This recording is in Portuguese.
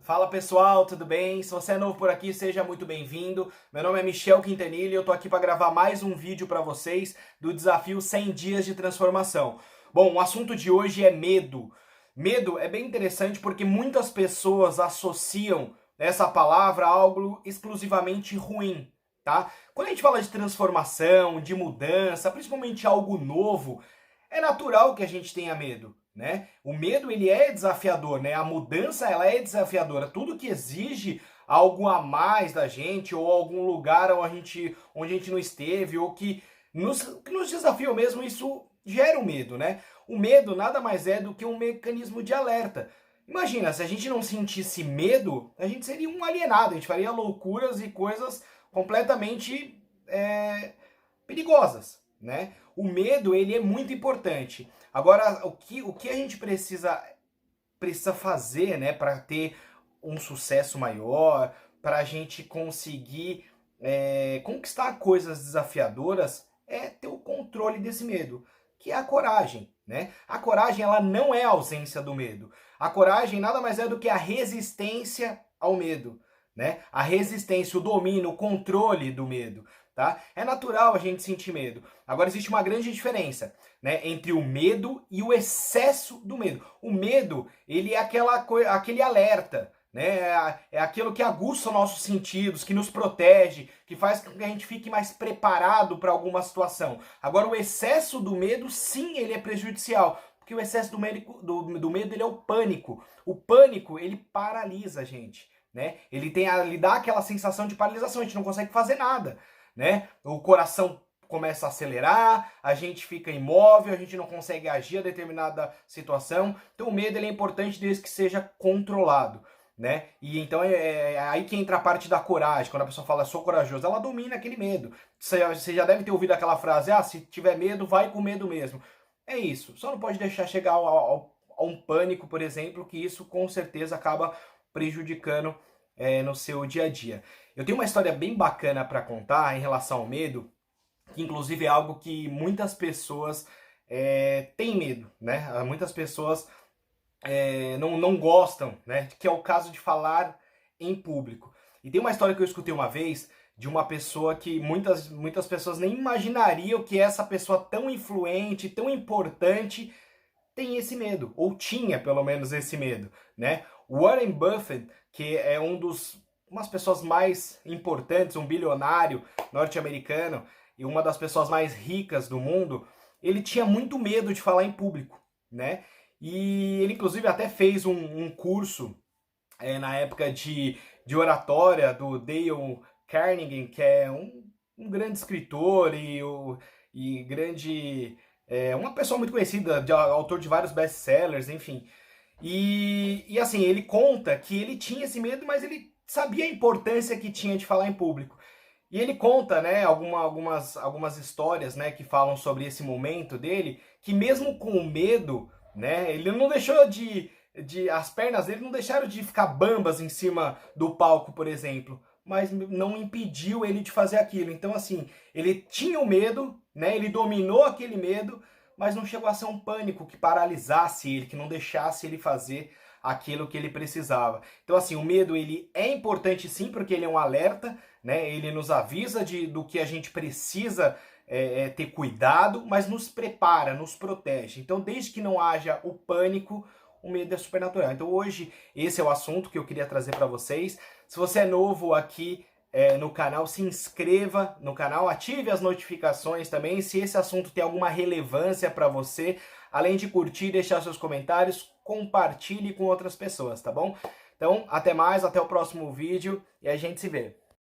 Fala pessoal, tudo bem? Se você é novo por aqui, seja muito bem-vindo. Meu nome é Michel Quintanilha e eu tô aqui para gravar mais um vídeo para vocês do desafio 100 dias de transformação. Bom, o assunto de hoje é medo. Medo é bem interessante porque muitas pessoas associam essa palavra a algo exclusivamente ruim, tá? Quando a gente fala de transformação, de mudança, principalmente algo novo, é natural que a gente tenha medo, né? O medo, ele é desafiador, né? A mudança, ela é desafiadora. Tudo que exige algo a mais da gente, ou algum lugar onde a gente não esteve, ou que nos desafia mesmo, isso gera o medo, né? O medo nada mais é do que um mecanismo de alerta. Imagina, se a gente não sentisse medo, a gente seria um alienado, a gente faria loucuras e coisas completamente perigosas, né? O medo, ele é muito importante. Agora, o que a gente precisa fazer, né, para ter um sucesso maior, para a gente conseguir conquistar coisas desafiadoras, é ter o controle desse medo, que é a coragem, né? A coragem, ela não é a ausência do medo. A coragem nada mais é do que a resistência ao medo, né? A resistência, o domínio, o controle do medo, tá? É natural a gente sentir medo. Agora existe uma grande diferença, né, entre o medo e o excesso do medo. O medo, ele é aquele alerta, né? É aquilo que aguça nossos sentidos, que nos protege, que faz com que a gente fique mais preparado para alguma situação. Agora, o excesso do medo, sim, ele é prejudicial, porque o excesso do medo, ele é o pânico. O pânico, ele paralisa a gente, né? Ele dá aquela sensação de paralisação, a gente não consegue fazer nada, né? O coração começa a acelerar, a gente fica imóvel, a gente não consegue agir a determinada situação. Então o medo, ele é importante desde que seja controlado, né? E então é aí que entra a parte da coragem. Quando a pessoa fala sou corajoso, ela domina aquele medo. Você já deve ter ouvido aquela frase, se tiver medo, vai com medo mesmo. É isso, só não pode deixar chegar a um pânico, por exemplo, que isso com certeza acaba prejudicando no seu dia a dia. Eu tenho uma história bem bacana para contar em relação ao medo, que inclusive é algo que muitas pessoas têm medo, né? Muitas pessoas não gostam, né? Que é o caso de falar em público. E tem uma história que eu escutei uma vez de uma pessoa que muitas pessoas nem imaginariam que essa pessoa tão influente, tão importante, tem esse medo, ou tinha pelo menos esse medo, né? Warren Buffett, que é umas pessoas mais importantes, um bilionário norte-americano e uma das pessoas mais ricas do mundo, ele tinha muito medo de falar em público, né? E ele inclusive até fez um curso na época de oratória do Dale Carnegie, que é um grande escritor e grande uma pessoa muito conhecida, autor de vários best-sellers, enfim. E assim, ele conta que ele tinha esse medo, mas ele sabia a importância que tinha de falar em público. E ele conta, né, algumas histórias, né, que falam sobre esse momento dele, que mesmo com o medo, né, ele não deixou as pernas dele não deixaram de ficar bambas em cima do palco, por exemplo, mas não impediu ele de fazer aquilo. Então, assim, ele tinha o medo, né, ele dominou aquele medo, mas não chegou a ser um pânico que paralisasse ele, que não deixasse ele fazer aquilo que ele precisava. Então, assim, o medo, ele é importante sim, porque ele é um alerta, né? Ele nos avisa do que a gente precisa ter cuidado, mas nos prepara, nos protege. Então, desde que não haja o pânico, o medo é supernatural. Então, hoje, esse é o assunto que eu queria trazer para vocês. Se você é novo aqui no canal, se inscreva no canal, ative as notificações também, se esse assunto tem alguma relevância para você. Além de curtir, deixar seus comentários, compartilhe com outras pessoas, tá bom? Então, até mais, até o próximo vídeo e a gente se vê.